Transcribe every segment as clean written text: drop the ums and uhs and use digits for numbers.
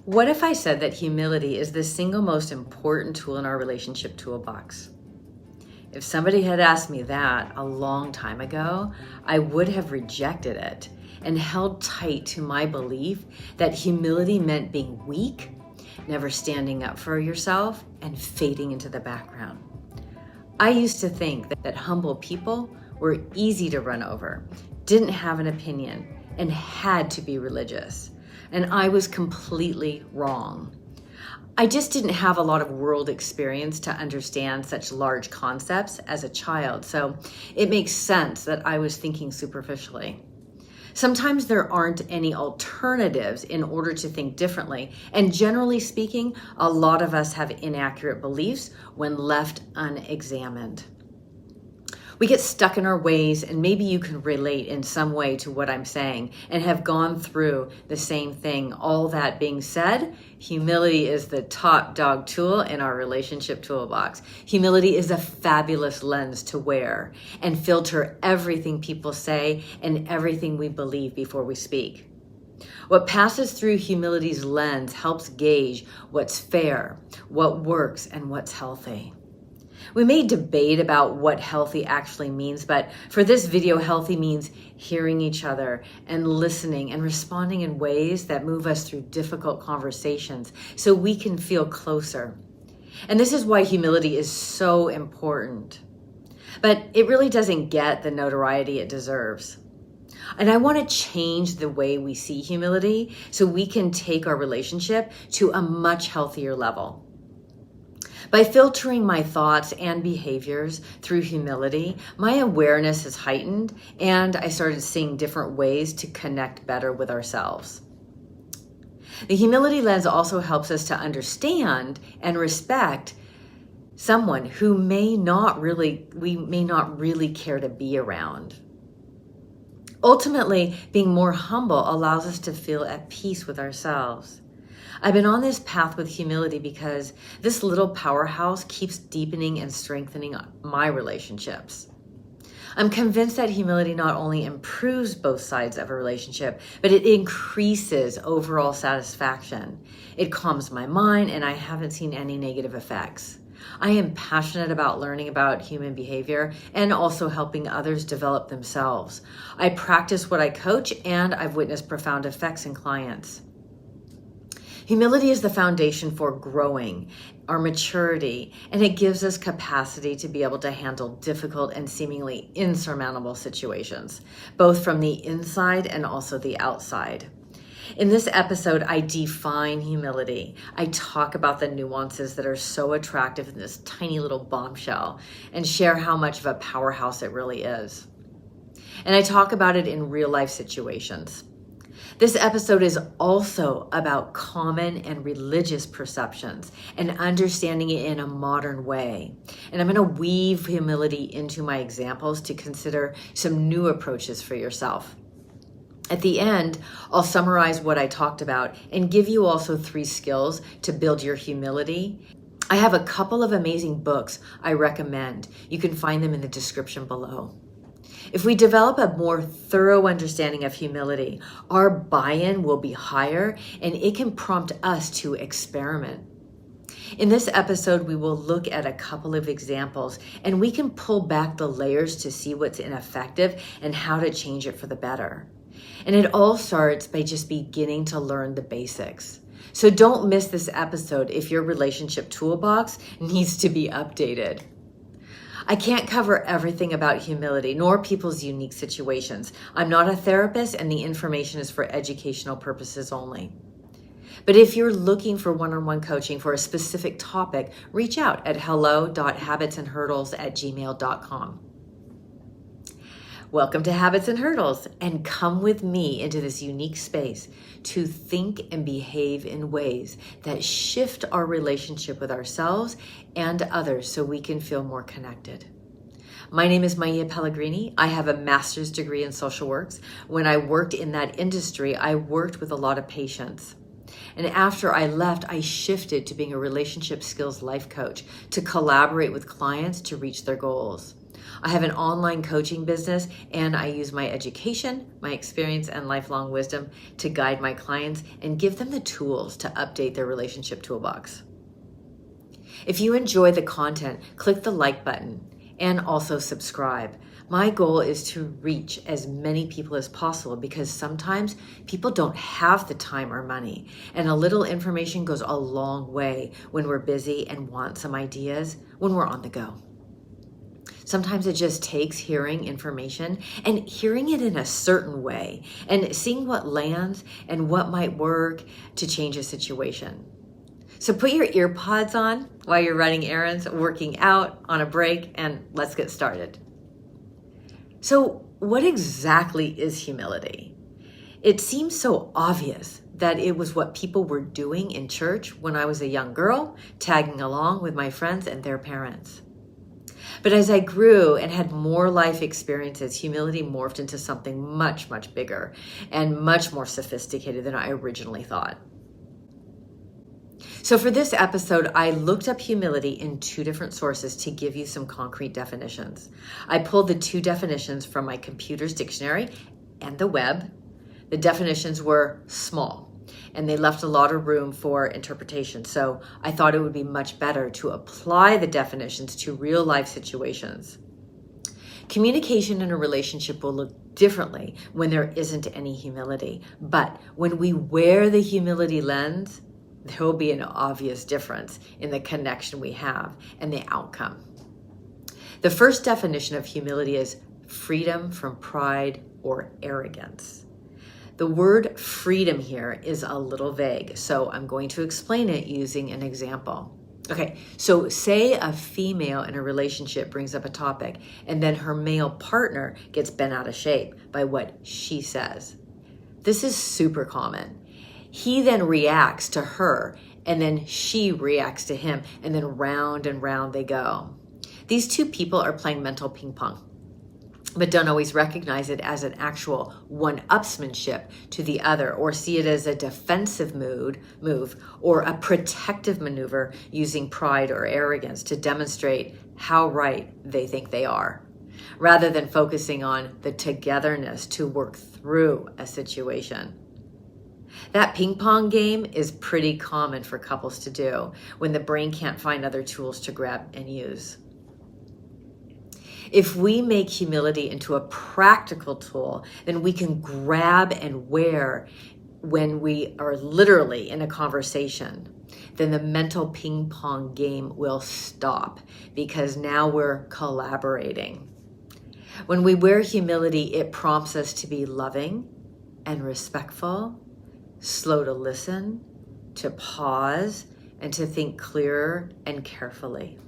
What if I said that humility is the single most important tool in our relationship toolbox? If somebody had asked me that a long time ago, I would have rejected it and held tight to my belief that humility meant being weak, never standing up for yourself, and fading into the background. I used to think that humble people were easy to run over, didn't have an opinion, and had to be religious. And I was completely wrong. I just didn't have a lot of world experience to understand such large concepts as a child, so it makes sense that I was thinking superficially. Sometimes there aren't any alternatives in order to think differently, and generally speaking, a lot of us have inaccurate beliefs when left unexamined. We get stuck in our ways, and maybe you can relate in some way to what I'm saying and have gone through the same thing. All that being said, humility is the top dog tool in our relationship toolbox. Humility is a fabulous lens to wear and filter everything people say and everything we believe before we speak. What passes through humility's lens helps gauge what's fair, what works, and what's healthy. We may debate about what healthy actually means, but for this video, healthy means hearing each other and listening and responding in ways that move us through difficult conversations so we can feel closer. And this is why humility is so important. But it really doesn't get the notoriety it deserves. And I want to change the way we see humility so we can take our relationship to a much healthier level. By filtering my thoughts and behaviors through humility, my awareness has heightened and I started seeing different ways to connect better with ourselves. The humility lens also helps us to understand and respect someone who we may not really care to be around. Ultimately, being more humble allows us to feel at peace with ourselves. I've been on this path with humility because this little powerhouse keeps deepening and strengthening my relationships. I'm convinced that humility not only improves both sides of a relationship, but it increases overall satisfaction. It calms my mind, and I haven't seen any negative effects. I am passionate about learning about human behavior and also helping others develop themselves. I practice what I coach, and I've witnessed profound effects in clients. Humility is the foundation for growing, our maturity, and it gives us capacity to be able to handle difficult and seemingly insurmountable situations, both from the inside and also the outside. In this episode, I define humility. I talk about the nuances that are so attractive in this tiny little bombshell and share how much of a powerhouse it really is. And I talk about it in real life situations. This episode is also about common and religious perceptions and understanding it in a modern way. And I'm going to weave humility into my examples to consider some new approaches for yourself. At the end, I'll summarize what I talked about and give you also 3 skills to build your humility. I have a couple of amazing books I recommend. You can find them in the description below. If we develop a more thorough understanding of humility, our buy-in will be higher and it can prompt us to experiment. In this episode, we will look at a couple of examples and we can pull back the layers to see what's ineffective and how to change it for the better. And it all starts by just beginning to learn the basics. So don't miss this episode if your relationship toolbox needs to be updated. I can't cover everything about humility, nor people's unique situations. I'm not a therapist, and the information is for educational purposes only. But if you're looking for one-on-one coaching for a specific topic, reach out at hello.habitsandhurdles@gmail.com. Welcome to Habits and Hurdles, and come with me into this unique space to think and behave in ways that shift our relationship with ourselves and others so we can feel more connected. My name is Maya Pellegrini. I have a master's degree in social works. When I worked in that industry, I worked with a lot of patients. And after I left, I shifted to being a relationship skills life coach to collaborate with clients to reach their goals. I have an online coaching business, and I use my education, my experience, and lifelong wisdom to guide my clients and give them the tools to update their relationship toolbox. If you enjoy the content, click the like button and also subscribe. My goal is to reach as many people as possible because sometimes people don't have the time or money, and a little information goes a long way when we're busy and want some ideas when we're on the go. Sometimes it just takes hearing information and hearing it in a certain way and seeing what lands and what might work to change a situation. So put your ear pods on while you're running errands, working out, on a break, and let's get started. So what exactly is humility? It seems so obvious that it was what people were doing in church when I was a young girl, tagging along with my friends and their parents. But as I grew and had more life experiences, humility morphed into something much, much bigger and much more sophisticated than I originally thought. So for this episode, I looked up humility in 2 different sources to give you some concrete definitions. I pulled the 2 definitions from my computer's dictionary and the web. The definitions were small, and they left a lot of room for interpretation. So I thought it would be much better to apply the definitions to real life situations. Communication in a relationship will look differently when there isn't any humility. But when we wear the humility lens, there will be an obvious difference in the connection we have and the outcome. The first definition of humility is freedom from pride or arrogance. The word freedom here is a little vague, so I'm going to explain it using an example. Okay, so say a female in a relationship brings up a topic and then her male partner gets bent out of shape by what she says. This is super common. He then reacts to her, and then she reacts to him, and then round and round they go. These 2 people are playing mental ping pong, but don't always recognize it as an actual one-upsmanship to the other, or see it as a defensive move or a protective maneuver using pride or arrogance to demonstrate how right they think they are, rather than focusing on the togetherness to work through a situation. That ping pong game is pretty common for couples to do when the brain can't find other tools to grab and use. If we make humility into a practical tool, then we can grab and wear when we are literally in a conversation. Then the mental ping pong game will stop because now we're collaborating. When we wear humility, it prompts us to be loving and respectful, slow to listen, to pause, and to think clearer and carefully,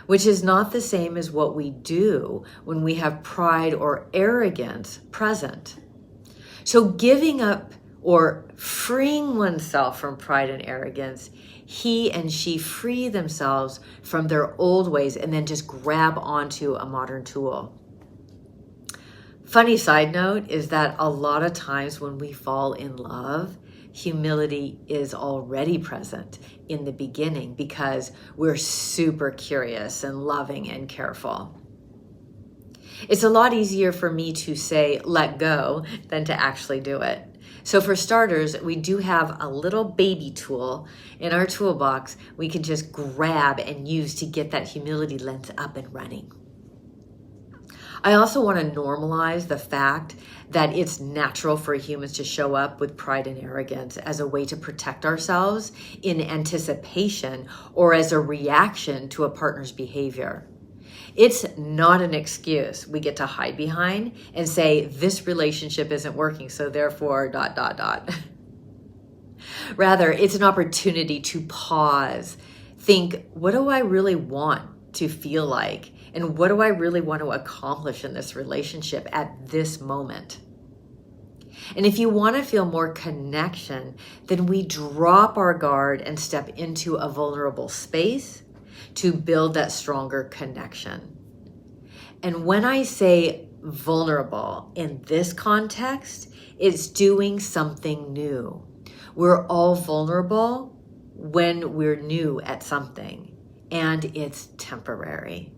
which is not the same as what we do when we have pride or arrogance present. So giving up or freeing oneself from pride and arrogance, he and she free themselves from their old ways and then just grab onto a modern tool. Funny side note is that a lot of times when we fall in love, humility is already present in the beginning because we're super curious and loving and careful. It's a lot easier for me to say, let go, than to actually do it. So for starters, we do have a little baby tool in our toolbox we can just grab and use to get that humility lens up and running. I also want to normalize the fact that it's natural for humans to show up with pride and arrogance as a way to protect ourselves in anticipation or as a reaction to a partner's behavior. It's not an excuse we get to hide behind and say, this relationship isn't working, so therefore ... Rather, it's an opportunity to pause, think, what do I really want to feel like? And what do I really want to accomplish in this relationship at this moment? And if you want to feel more connection, then we drop our guard and step into a vulnerable space to build that stronger connection. And when I say vulnerable in this context, it's doing something new. We're all vulnerable when we're new at something, and it's temporary.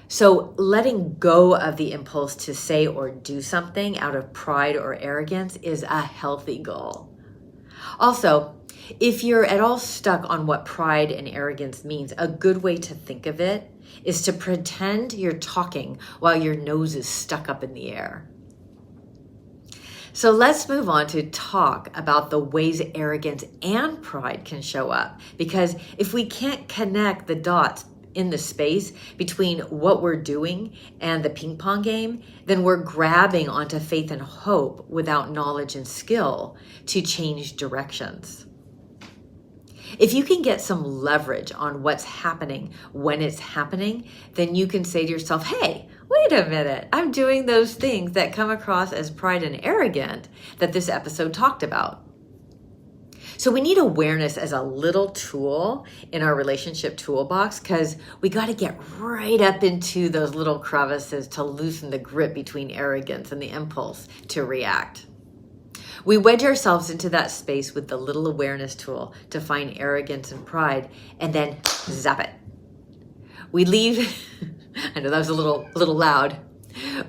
So letting go of the impulse to say or do something out of pride or arrogance is a healthy goal. Also, if you're at all stuck on what pride and arrogance means, a good way to think of it is to pretend you're talking while your nose is stuck up in the air. So let's move on to talk about the ways arrogance and pride can show up. Because if we can't connect the dots in the space between what we're doing and the ping pong game, then we're grabbing onto faith and hope without knowledge and skill to change directions. If you can get some leverage on what's happening when it's happening, then you can say to yourself, hey, wait a minute, I'm doing those things that come across as pride and arrogant that this episode talked about. So we need awareness as a little tool in our relationship toolbox, because we got to get right up into those little crevices to loosen the grip between arrogance and the impulse to react. We wedge ourselves into that space with the little awareness tool to find arrogance and pride, and then zap it. We leave, I know that was a little loud.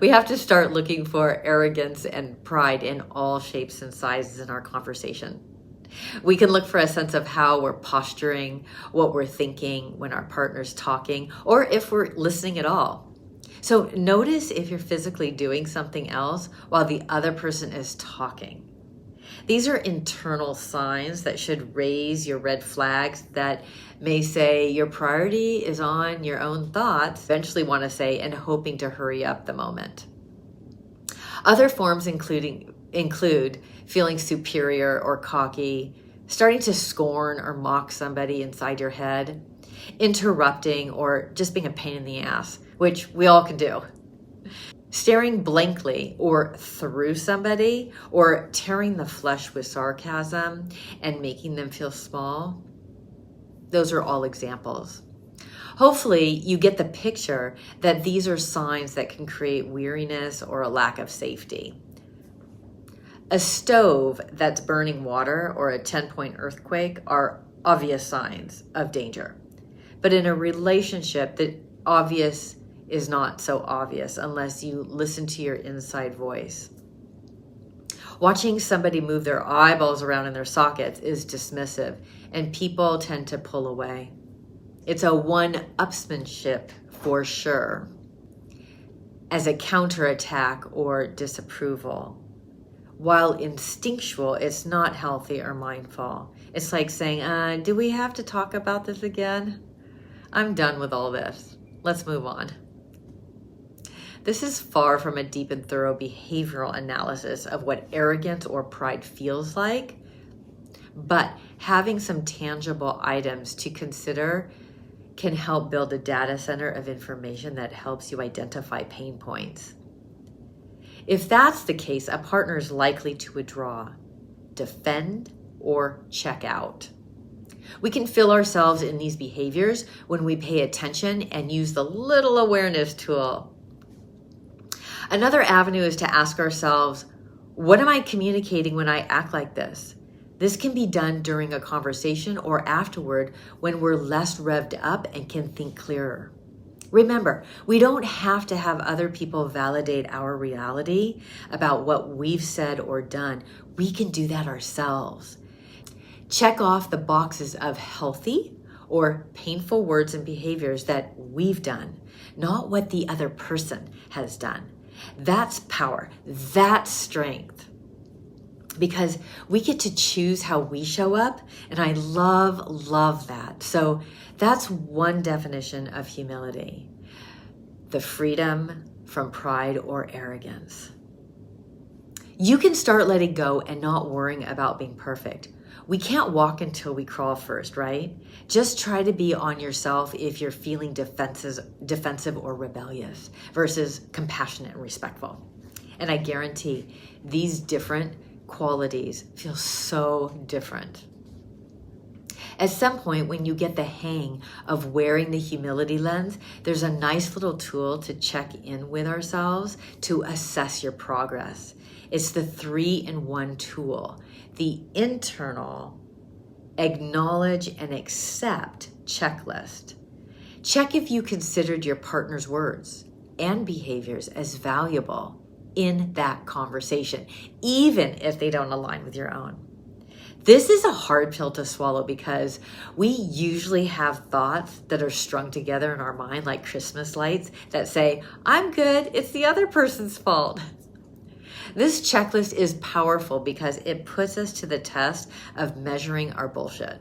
We have to start looking for arrogance and pride in all shapes and sizes in our conversation. We can look for a sense of how we're posturing, what we're thinking when our partner's talking, or if we're listening at all. So notice if you're physically doing something else while the other person is talking. These are internal signs that should raise your red flags that may say your priority is on your own thoughts, eventually want to say, and hoping to hurry up the moment. Other forms include feeling superior or cocky, starting to scorn or mock somebody inside your head, interrupting, or just being a pain in the ass, which we all can do. Staring blankly or through somebody, or tearing the flesh with sarcasm and making them feel small. Those are all examples. Hopefully you get the picture that these are signs that can create weariness or a lack of safety. A stove that's burning water or a 10-point earthquake are obvious signs of danger. But in a relationship, the obvious is not so obvious unless you listen to your inside voice. Watching somebody move their eyeballs around in their sockets is dismissive, and people tend to pull away. It's a one-upsmanship for sure, as a counterattack or disapproval. While instinctual, it's not healthy or mindful. It's like saying, do we have to talk about this again? I'm done with all this. Let's move on. This is far from a deep and thorough behavioral analysis of what arrogance or pride feels like, but having some tangible items to consider can help build a data center of information that helps you identify pain points. If that's the case, a partner is likely to withdraw, defend, or check out. We can feel ourselves in these behaviors when we pay attention and use the little awareness tool. Another avenue is to ask ourselves, what am I communicating when I act like this? This can be done during a conversation or afterward when we're less revved up and can think clearer. Remember, we don't have to have other people validate our reality about what we've said or done. We can do that ourselves. Check off the boxes of healthy or painful words and behaviors that we've done, not what the other person has done. That's power. That's strength. Because we get to choose how we show up, and I love that. So that's one definition of humility. The freedom from pride or arrogance. You can start letting go and not worrying about being perfect. We can't walk until we crawl first, right? Just try to be on yourself if you're feeling defensive or rebellious versus compassionate and respectful. And I guarantee these different qualities feel so different. At some point, when you get the hang of wearing the humility lens, there's a nice little tool to check in with ourselves to assess your progress. It's the 3-in-1 tool, the internal acknowledge and accept checklist. Check if you considered your partner's words and behaviors as valuable in that conversation, even if they don't align with your own. This is a hard pill to swallow because we usually have thoughts that are strung together in our mind like Christmas lights that say, I'm good, it's the other person's fault. This checklist is powerful because it puts us to the test of measuring our bullshit.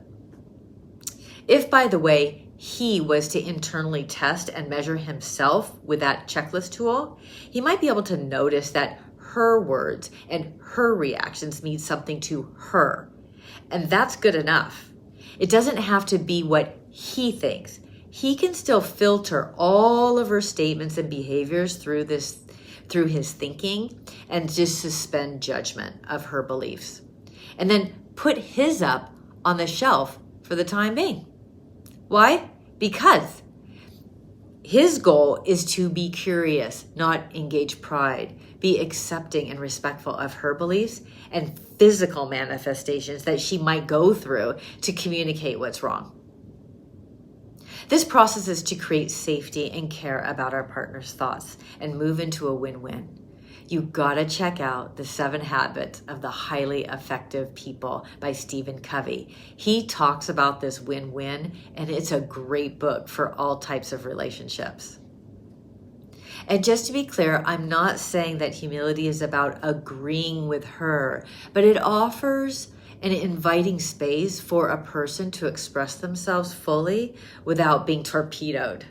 If, by the way, he was to internally test and measure himself with that checklist tool, he might be able to notice that her words and her reactions mean something to her. And that's good enough. It doesn't have to be what he thinks. He can still filter all of her statements and behaviors through his thinking and just suspend judgment of her beliefs. And then put his up on the shelf for the time being. Why? Because his goal is to be curious, not engage pride, be accepting and respectful of her beliefs and physical manifestations that she might go through to communicate what's wrong. This process is to create safety and care about our partner's thoughts and move into a win-win. You gotta check out The 7 Habits of the Highly Effective People by Stephen Covey. He talks about this win-win, and it's a great book for all types of relationships. And just to be clear, I'm not saying that humility is about agreeing with her, but it offers an inviting space for a person to express themselves fully without being torpedoed.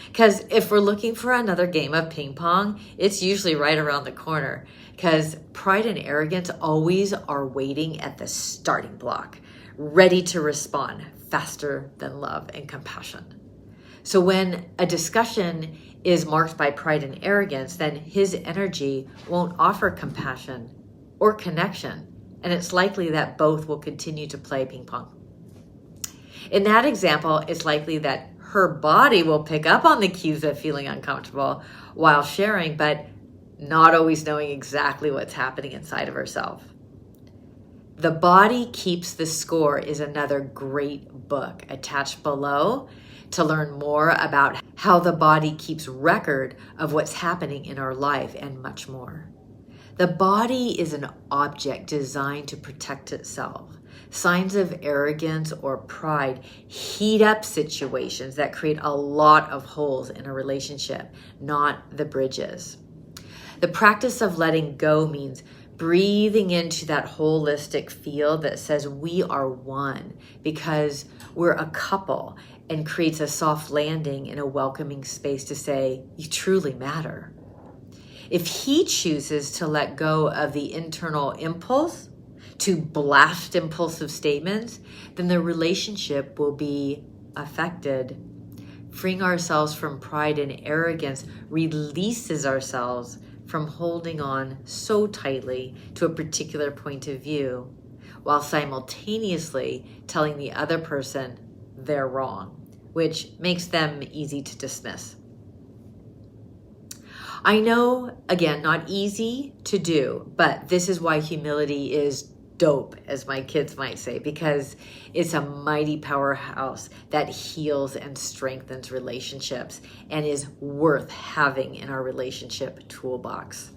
Because if we're looking for another game of ping pong, it's usually right around the corner. Because pride and arrogance always are waiting at the starting block, ready to respond faster than love and compassion. So when a discussion is marked by pride and arrogance, then his energy won't offer compassion or connection. And it's likely that both will continue to play ping pong. In that example, it's likely that her body will pick up on the cues of feeling uncomfortable while sharing, but not always knowing exactly what's happening inside of herself. The Body Keeps the Score is another great book attached below to learn more about how the body keeps record of what's happening in our life and much more. The body is an object designed to protect itself. Signs of arrogance or pride heat up situations that create a lot of holes in a relationship, not the bridges. The practice of letting go means breathing into that holistic field that says we are one because we're a couple, and creates a soft landing in a welcoming space to say, you truly matter. If he chooses to let go of the internal impulse to blast impulsive statements, then the relationship will be affected. Freeing ourselves from pride and arrogance releases ourselves from holding on so tightly to a particular point of view, while simultaneously telling the other person they're wrong, which makes them easy to dismiss. I know, again, not easy to do, but this is why humility is dope, as my kids might say, because it's a mighty powerhouse that heals and strengthens relationships and is worth having in our relationship toolbox.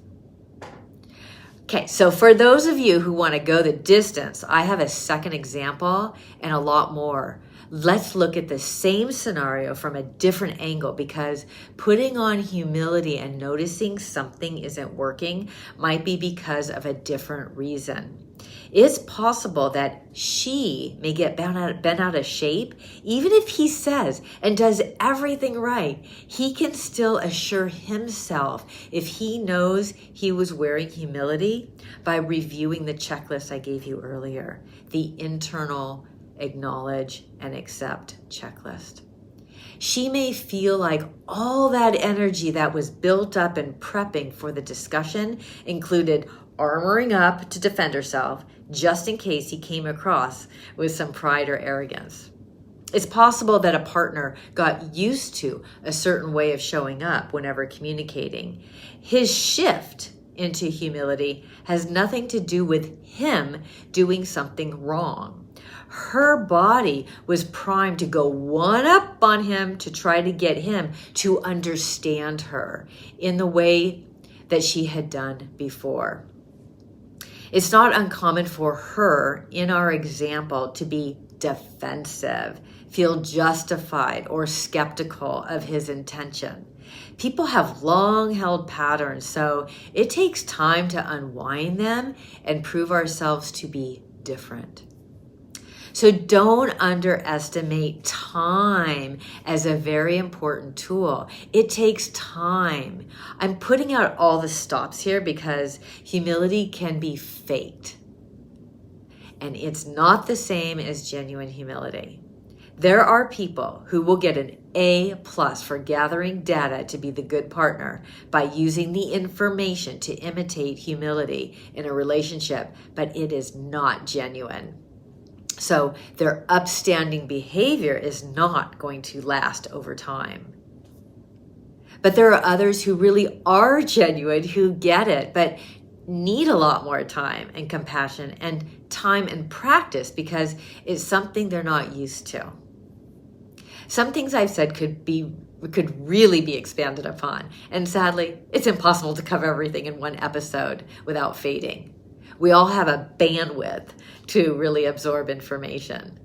Okay, so for those of you who want to go the distance, I have a second example and a lot more. Let's look at the same scenario from a different angle, because putting on humility and noticing something isn't working might be because of a different reason. It's possible that she may get bent out of shape. Even if he says and does everything right, he can still assure himself, if he knows he was wearing humility, by reviewing the checklist I gave you earlier, the internal acknowledge and accept checklist. She may feel like all that energy that was built up and prepping for the discussion included armoring up to defend herself just in case he came across with some pride or arrogance. It's possible that a partner got used to a certain way of showing up whenever communicating. His shift into humility has nothing to do with him doing something wrong. Her body was primed to go one up on him to try to get him to understand her in the way that she had done before. It's not uncommon for her, in our example, to be defensive, feel justified or skeptical of his intention. People have long-held patterns, so it takes time to unwind them and prove ourselves to be different. So don't underestimate time as a very important tool. It takes time. I'm putting out all the stops here because humility can be faked. And it's not the same as genuine humility. There are people who will get an A+ for gathering data to be the good partner by using the information to imitate humility in a relationship, but it is not genuine. So their upstanding behavior is not going to last over time. But there are others who really are genuine, who get it, but need a lot more time and compassion and time and practice because it's something they're not used to. Some things I've said could really be expanded upon. And sadly, it's impossible to cover everything in one episode without fading. We all have a bandwidth to really absorb information.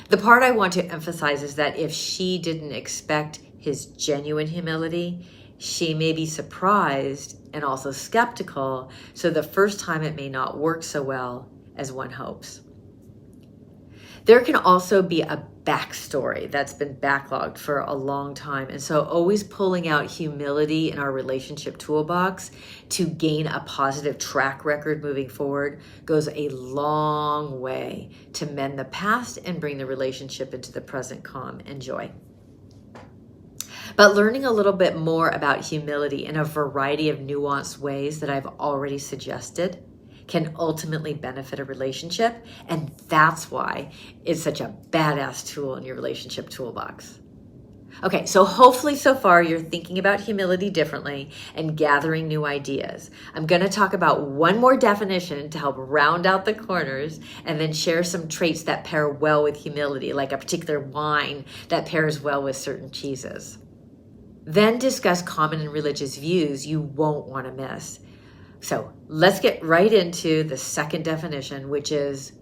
The part I want to emphasize is that if she didn't expect his genuine humility, she may be surprised and also skeptical, so the first time it may not work so well as one hopes. There can also be a backstory that's been backlogged for a long time. And so always pulling out humility in our relationship toolbox to gain a positive track record moving forward goes a long way to mend the past and bring the relationship into the present calm and joy. But learning a little bit more about humility in a variety of nuanced ways that I've already suggested can ultimately benefit a relationship. And that's why it's such a badass tool in your relationship toolbox. Okay, so hopefully so far you're thinking about humility differently and gathering new ideas. I'm going to talk about one more definition to help round out the corners and then share some traits that pair well with humility, like a particular wine that pairs well with certain cheeses. Then discuss common and religious views you won't want to miss. So let's get right into the second definition, which is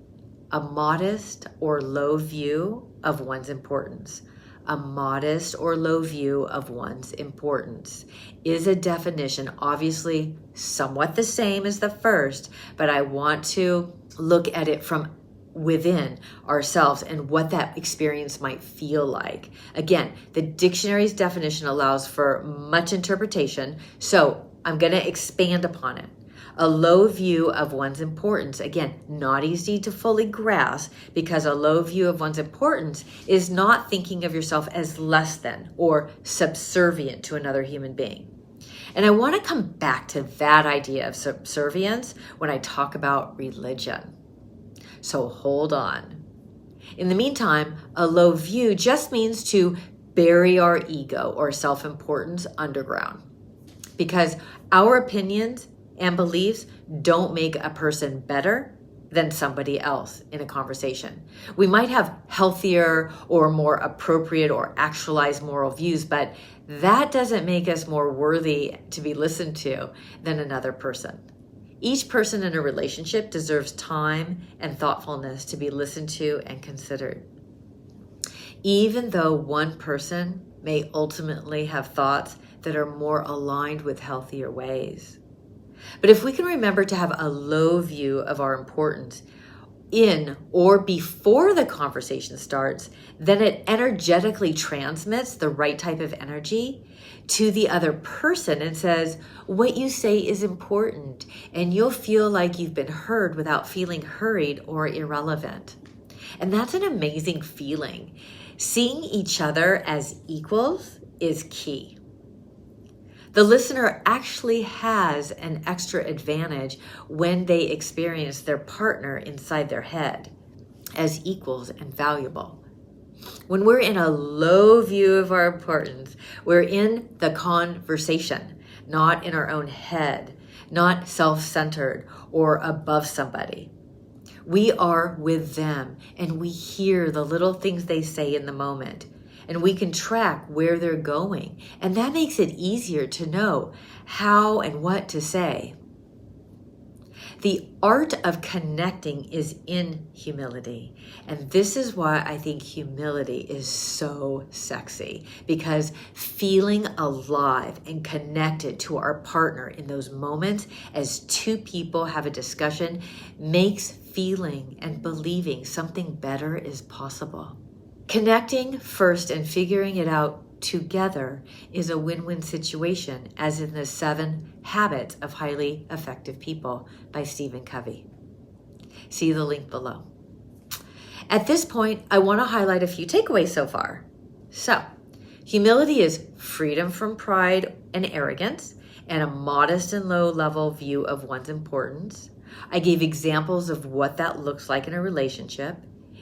a modest or low view of one's importance. A modest or low view of one's importance is a definition, obviously somewhat the same as the first, but I want to look at it from within ourselves and what that experience might feel like. Again, the dictionary's definition allows for much interpretation, so I'm going to expand upon it. A low view of one's importance, again, not easy to fully grasp because a low view of one's importance is not thinking of yourself as less than or subservient to another human being. And I want to come back to that idea of subservience when I talk about religion. So hold on. In the meantime, a low view just means to bury our ego or self-importance underground because our opinions and beliefs don't make a person better than somebody else in a conversation. We might have healthier or more appropriate or actualized moral views, but that doesn't make us more worthy to be listened to than another person. Each person in a relationship deserves time and thoughtfulness to be listened to and considered. Even though one person may ultimately have thoughts that are more aligned with healthier ways. But if we can remember to have a low view of our importance in or before the conversation starts, then it energetically transmits the right type of energy to the other person and says, what you say is important, and you'll feel like you've been heard without feeling hurried or irrelevant. And that's an amazing feeling. Seeing each other as equals is key. The listener actually has an extra advantage when they experience their partner inside their head as equals and valuable. When we're in a low view of our importance, we're in the conversation, not in our own head. not self-centered or above somebody. We are with them and we hear the little things they say in the moment, and we can track where they're going. And that makes it easier to know how and what to say. The art of connecting is in humility. And this is why I think humility is so sexy, because feeling alive and connected to our partner in those moments as two people have a discussion makes feeling and believing something better is possible. Connecting first and figuring it out together is a win-win situation, as in the 7 Habits of Highly Effective People by Stephen Covey. See the link below. At this point, I want to highlight a few takeaways so far. So, humility is freedom from pride and arrogance and a modest and low-level view of one's importance. I gave examples of what that looks like in a relationship.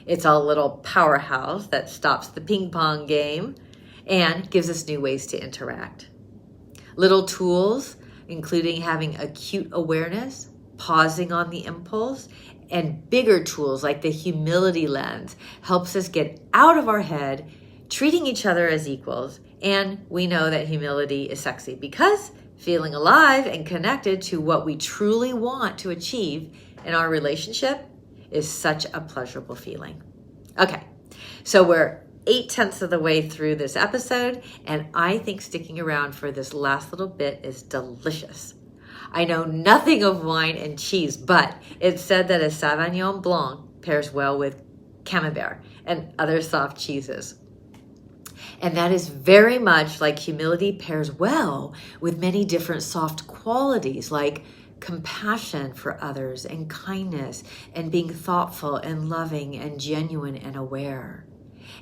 It's a little powerhouse that stops the ping pong game and gives us new ways to interact. Little tools, including having acute awareness, pausing on the impulse, and bigger tools like the humility lens helps us get out of our head, treating each other as equals. And we know that humility is sexy because feeling alive and connected to what we truly want to achieve in our relationship is such a pleasurable feeling. Okay, so we're 8/10 of the way through this episode, and I think sticking around for this last little bit is delicious. I know nothing of wine and cheese, but it's said that a Sauvignon Blanc pairs well with Camembert and other soft cheeses. And that is very much like humility pairs well with many different soft qualities like compassion for others and kindness and being thoughtful and loving and genuine and aware.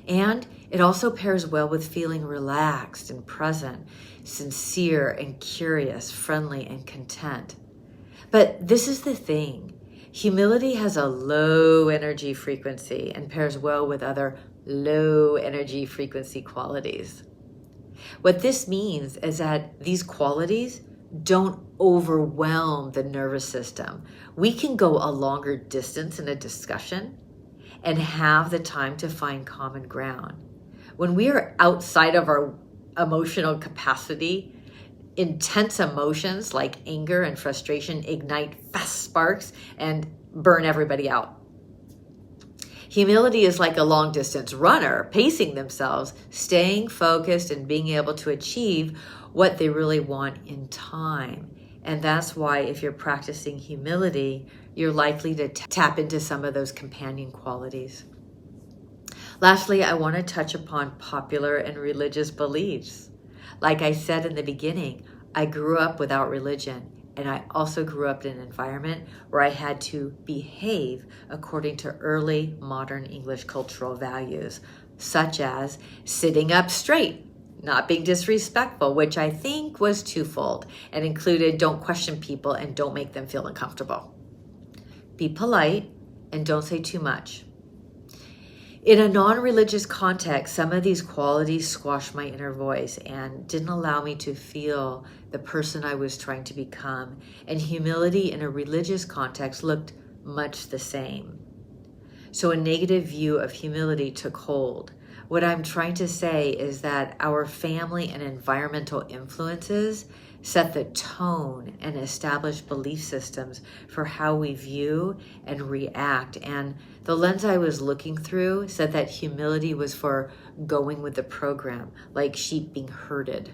And it also pairs well with feeling relaxed and present, sincere and curious, friendly and content. But this is the thing. Humility has a low energy frequency and pairs well with other low energy frequency qualities. What this means is that these qualities don't overwhelm the nervous system. We can go a longer distance in a discussion and have the time to find common ground. When we are outside of our emotional capacity, intense emotions like anger and frustration ignite fast sparks and burn everybody out. Humility is like a long distance runner pacing themselves, staying focused and being able to achieve what they really want in time. And that's why if you're practicing humility, you're likely to tap into some of those companion qualities. Lastly, I want to touch upon popular and religious beliefs. Like I said in the beginning, I grew up without religion, and I also grew up in an environment where I had to behave according to early modern English cultural values, such as sitting up straight, not being disrespectful, which I think was twofold and included don't question people and don't make them feel uncomfortable. Be polite and don't say too much. In a non-religious context, some of these qualities squashed my inner voice and didn't allow me to feel the person I was trying to become. And humility in a religious context looked much the same. So a negative view of humility took hold. What I'm trying to say is that our family and environmental influences set the tone and establish belief systems for how we view and react. And the lens I was looking through said that humility was for going with the program, like sheep being herded,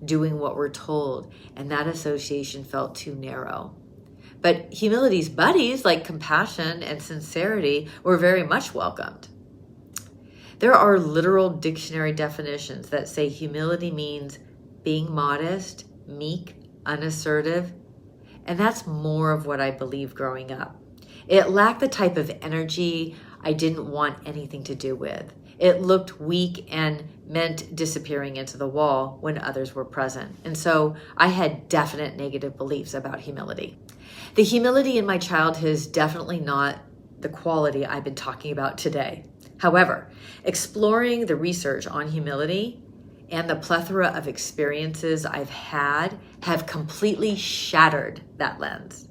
doing what we're told, and that association felt too narrow. But humility's buddies, like compassion and sincerity, were very much welcomed. There are literal dictionary definitions that say humility means being modest, meek, unassertive, and that's more of what I believed growing up. It lacked the type of energy I didn't want anything to do with. It looked weak and meant disappearing into the wall when others were present. And so I had definite negative beliefs about humility. The humility in my childhood is definitely not the quality I've been talking about today. However, exploring the research on humility and the plethora of experiences I've had have completely shattered that lens.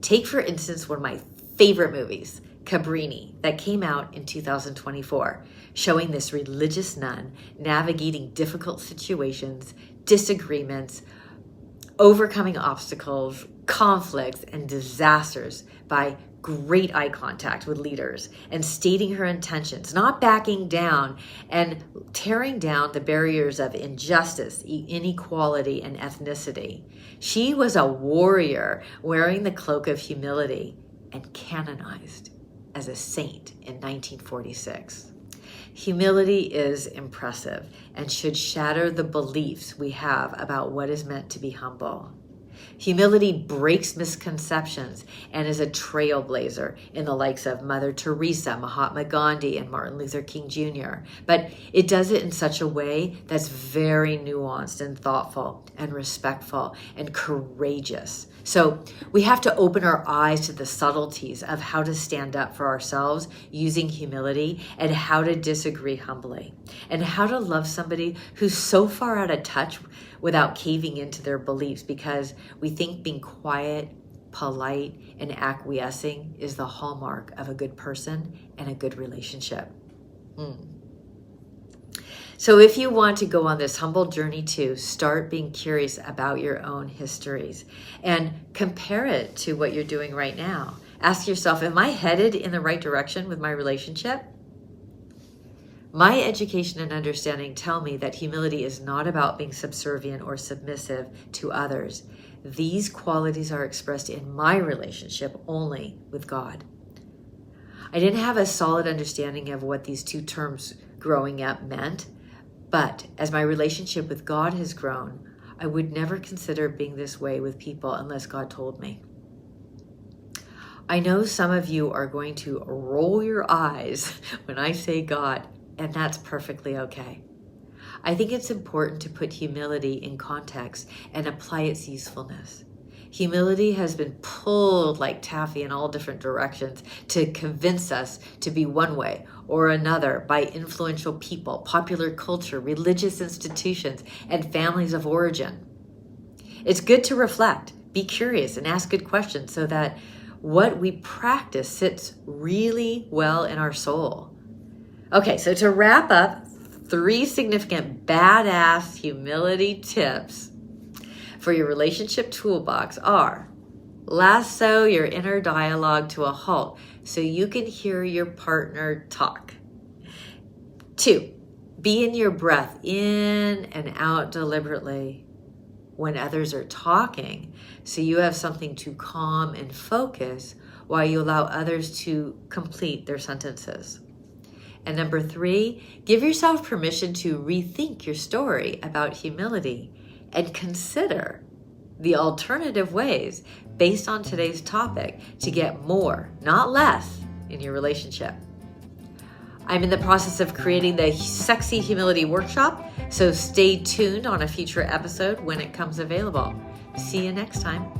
Take, for instance, one of my favorite movies, Cabrini, that came out in 2024, showing this religious nun navigating difficult situations, disagreements, overcoming obstacles, conflicts, and disasters by great eye contact with leaders and stating her intentions, not backing down and tearing down the barriers of injustice, inequality, and ethnicity. She was a warrior wearing the cloak of humility and canonized as a saint in 1946. Humility is impressive and should shatter the beliefs we have about what is meant to be humble. Humility breaks misconceptions and is a trailblazer in the likes of Mother Teresa, Mahatma Gandhi, and Martin Luther King Jr. But it does it in such a way that's very nuanced and thoughtful and respectful and courageous. So we have to open our eyes to the subtleties of how to stand up for ourselves using humility, and how to disagree humbly, and how to love somebody who's so far out of touch without caving into their beliefs, because we think being quiet, polite, and acquiescing is the hallmark of a good person and a good relationship. So if you want to go on this humble journey too, start being curious about your own histories and compare it to what you're doing right now. Ask yourself, am I headed in the right direction with my relationship? My education and understanding tell me that humility is not about being subservient or submissive to others. These qualities are expressed in my relationship only with God. I didn't have a solid understanding of what these two terms growing up meant, but as my relationship with God has grown, I would never consider being this way with people unless God told me. I know some of you are going to roll your eyes when I say God, and that's perfectly okay. I think it's important to put humility in context and apply its usefulness. Humility has been pulled like taffy in all different directions to convince us to be one way or another by influential people, popular culture, religious institutions, and families of origin. It's good to reflect, be curious, and ask good questions so that what we practice sits really well in our soul. Okay, so to wrap up, 3 significant badass humility tips for your relationship toolbox are: lasso your inner dialogue to a halt so you can hear your partner talk. 2, be in your breath in and out deliberately when others are talking, so you have something to calm and focus while you allow others to complete their sentences. And number 3, give yourself permission to rethink your story about humility and consider the alternative ways based on today's topic to get more, not less, in your relationship. I'm in the process of creating the Sexy Humility Workshop, so stay tuned on a future episode when it comes available. See you next time.